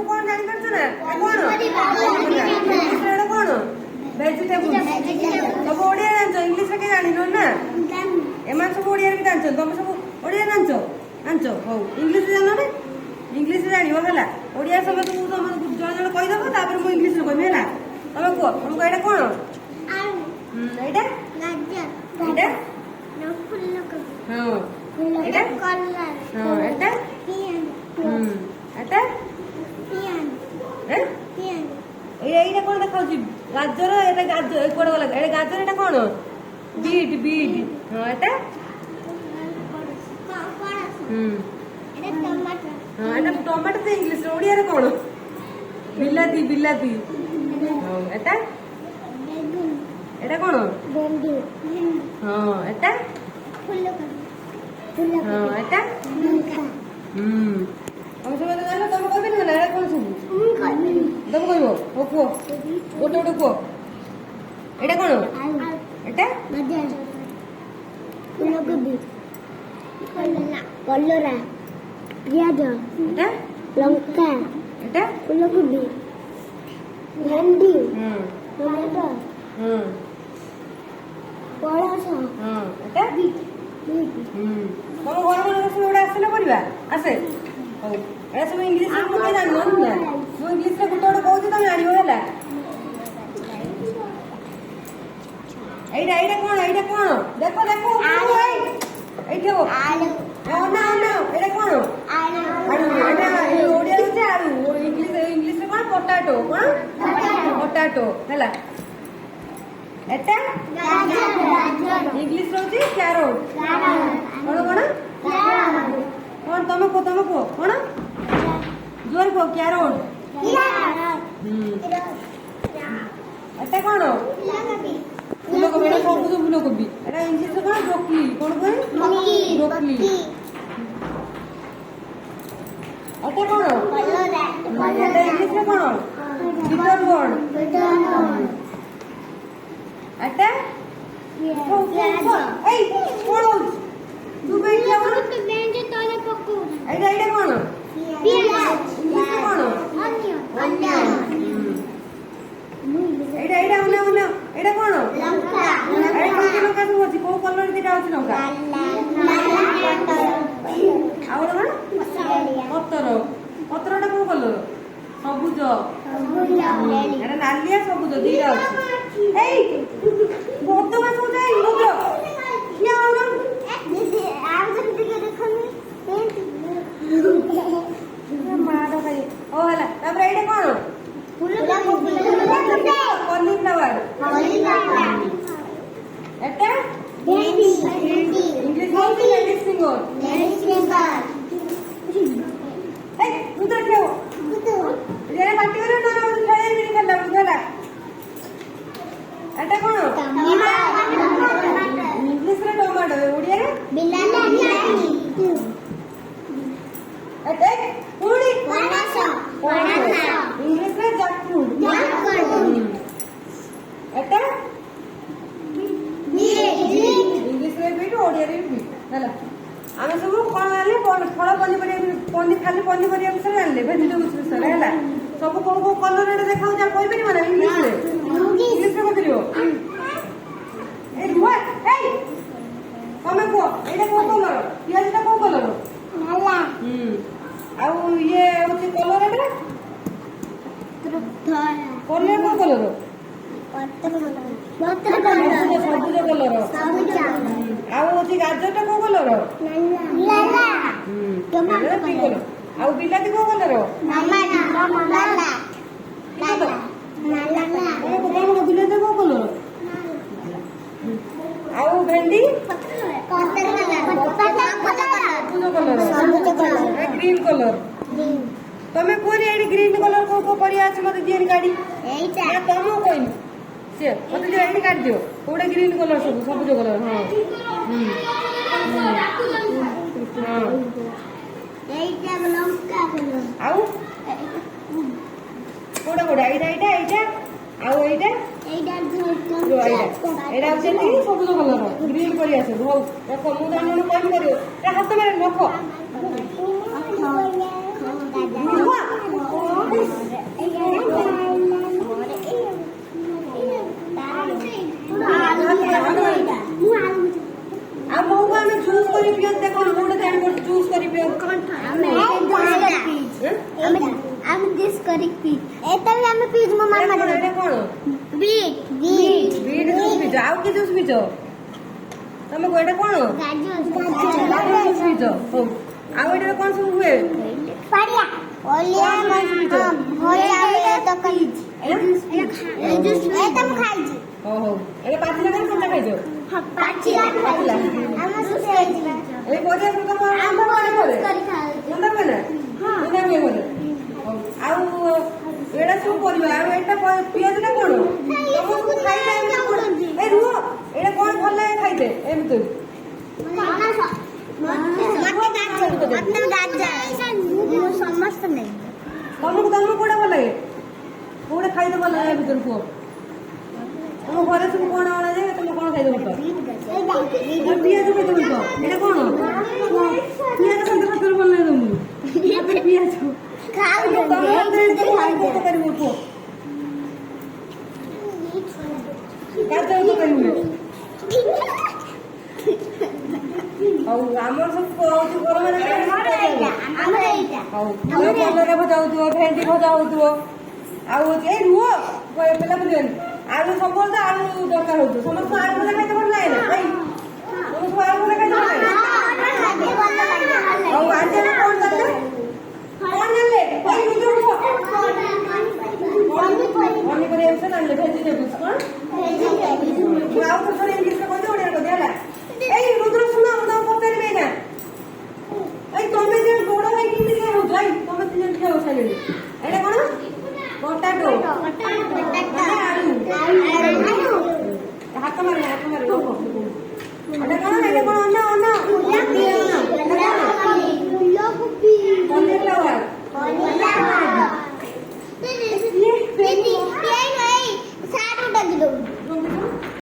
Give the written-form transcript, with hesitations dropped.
सब कौन जानी पारछ ना कौन इंग्लिश रे कौन वेजिटेबल सब ओडिया जानछ इंग्लिश रे के जानि नो ना एमान सब ओडिया रे जानछ तुम सब ओडिया जानछ जानछ हो इंग्लिश रे जानो ना इंग्लिश रे जानिबो हला ओडिया सब तू तुम जण जण कहि दबो तापर मु इंग्लिश रे कहबी हला तमे को हमको एटा कोन एटा गाजर एटा फूलकोबी हां एटा कलर हां एटा पियान एटा पियान एटा कोन देखाउची गाजर एटा गाजर कोड गला एटा गाजर एटा कोन बीट बीट हां एटा एटा टमाटर हां एटा टमाटर से इंग्लिश रे ओडिया रे कोन बिलाती बिलाती हां एटा बेगुन एटा कोन भेंडी हां एटा फूलकोबी हां एटा लंका हम सब जानो तुम कहबे ना एटा कोन सब तुम कहबो ओ को ओटे ओटे को एटा कोन एटा गाजर फूलकोबी कलरा पियाज एटा लंका एटा फूलकोबी भेंडी टमाटो पळस एटा बीट तुम घर में सब ओडा आसे ना परिबा आसे हो ए सब इंग्लिश रे कोते जानो ना मु इंग्लिश रे गोटे गोटे कहूची तुम जानिबो होला एटा कोन देखो देखो एठे हो आलू ओना ओना एटा कोन आलू एटा ओडिया रे आलू इंग्लिश रे कोन पोटैटो कोन पोटैटो हला एटा गाजर इंग्लिश रो छी कैरोट कोन कोन कोन तुम को जोर को कैरोट एटा कोन फूलकोबी एटा सबुज फूलकोबी एटा इंग्लिश रे कोन ब्रोकली कोन ब्रोकली एटा कोन कलरा एटा इंग्लिश रे कोन बिटर वर्ड एटा ए कोन तू बैठ जा तो बेंच तले पक्कू एटा कोन पियाज कोन अनियन एटा ओना एटा कोन लंका एटा कोन लंका सब अछि को कलर दिटा अछि लंका आउर कोन पत्रटा को कलर सबुज एटा नालिया सबुज दिटा अछि ए बहुत मास हो जाई लोग क्या होना दीदी आप जब टिके देखनी माडो खाई ओ हला तापर एटा कोन फूलकोबी कॉलीफ्लावर एटा भेंडी इंग्लिश में लेडीज फिंगर ए उधर क्यों ये पार्टी करे ना ना खेले नहीं खेलला बुझला एटा कोन इंग्लिश रे टमाटो ओडिया रे बिलाती एटा पूरी पनास इंग्लिश रे जैकफ्रूट एटा इंग्लिश रे बीट ओडिया रे बीट हला आमे सब कोन आले फल पनी खाली पनीपरिया विषय जानले वेजिटेबल्स विषय हला सब को कलर रे देखाउ जा कोइ बेनी माने इंग्लिश रे कहियो ए रुआ ए तमे को एटा को कलर पियाजटा को कलर नाला आउ ये होची कलर एटा कलर को कलर पत्र कलर सबुज कलर आउ होची गाजरटा को कलर लाला टमाटर कलर आउ बिलाती को कलर लाला को बिलाती को कलर आउ भेंडी ग्रीन कलर तमे कोनी एडी ग्रीन कलर को परिया अछि मते दियनी गाडी एटा तमो कोइन से मते जे एडी काट दियो कोडे ग्रीन कलर सब सबुज कलर हां एटा लंका कलर आउ कोडे कोडे एटा आउ एटा एटा होचेनी सबुज कलर ग्रीन परि आसे हो देखो मु दानो कोइ करियो ए हाथ में नखो this curry peas. ଏଟା ବି ଆମେ ପିଇଛୁ ମୋ ମାମା ଏଇଟା ଦେଲେ। କଣ? ବିଟ୍ ବିଟ୍ ଜୁସ୍ ପିଇଛ। ଆଉ କି ଜୁସ୍ ପିଇଛ? ତମେ ଏଇଟା କଣ? ଗାଜର ଜୁସ୍ ପିଇଛ। ହଉ ଆଉ ଏଇଟାରେ କଣ ସବୁ ହୁଏ? ପାଡ଼ିଆ ଓଲିଆ ଭଜା ହୁଏ ତରକାରୀ। ଏଇ ଜୁସ୍ ଏଟା ମୁଁ ଖାଇଛି। ହଉ ହଉ ଏଇଟା ପାଚିଲା ନା କଞ୍ଚା ଖାଇଛ? ପାଚିଲା ପାଚିଲା। ଆମ ଜୁସ୍ ଖାଇଛି। ଏଇ ପରିବା ସବୁ ତମ ଆମ୍ବ ପାଣି ପରେ ଥଣ୍ଡା ହୁଏ ନା? ଥଣ୍ଡା ହୁଏ ବୋଲେ। ହଉ ଆଉ ଏଇଟା ସବୁ ପରିବା ଆଉ ଏଇଟା ପିଆଜ ଟା କଣ? ତମ ସବୁ ଖାଇତେ ଏ ରୁହ ଏଇଟା କଣ ଭଲ ଲାଗେ ଖାଇତେ ଏମିତି? ସମସ୍ତେ ନେଇ ତମକୁ କୋଉଟା ଭଲ ଲାଗେ? କୋଉଟା ଖାଇତେ ଭଲ ଲାଗେ ଭିତରୁ କୁହ? ତମ ଘରେ ସବୁ କଣ ଅଣାଯାଏ? ତମେ କଣ ଖାଇତେ ଭଲ ପାଅ? ପିଆଜ ଖାଇତେ ଭଲ ପାଅ? ଏଇଟା କଣ? ପିଆଜ ଖାଇତେ ଭାତରେ ଭଲ ଲାଗେ ତମକୁ? ପିଆଜ ତରକାରୀ ହୁଏ କୁହ? ଗାଜର ତରକାରୀ ହୁଏ। ହଉ ଆମର ସବୁ ହଉଛି ଗରମ ହଉ କଲରା ଭଜା ହଉଥିବ, ଭେଣ୍ଡି ଭଜା ହଉଥିବ, ଆଉ ହଉଛି ଏଇ ରୁହ ପିଲା ବୁଝିବେନି ଆଳୁ ସବୁବେଳେ ତ ଆଳୁ ଦରକାର ହଉଥିବ। ସମସ୍ତଙ୍କୁ ଆଳୁ ଭଜା ଖାଇତେ ଭଲ ଲାଗେ ନା? ସମସ୍ତଙ୍କୁ ଆଳୁ ଭଜା ଖାଇତେ ଭଲ ଲାଗେ? ଆଉ ଆଜି ଆମେ କଣ ଜାଣିଲେ? କଣ ଜାଣିଲେ? ପନିପରିବା ବିଷୟରେ ଜାଣିଲେ ଭେଜିଟେବୁଲ୍ସ କଣ? ଆଉ ଥରେ ଇଂଲିଶରେ କହିଦେ ଓଡ଼ିଆରେ କହିଦେ ହେଲା। ଏଇ ରୁଦ୍ର ଶୁଣ ମୁଁ ତମକୁ ପଚାରିବି ଏଇନା। ଏଇ ତମେ ଯେ ବଡ ହେଇକି କେମିତି ହଉଛ? ଏଇ ତମେ ତିନି ଜଣ ଠିଆ ହଉଛ ଏଇଟା କଣ? ପଟାଟୋ।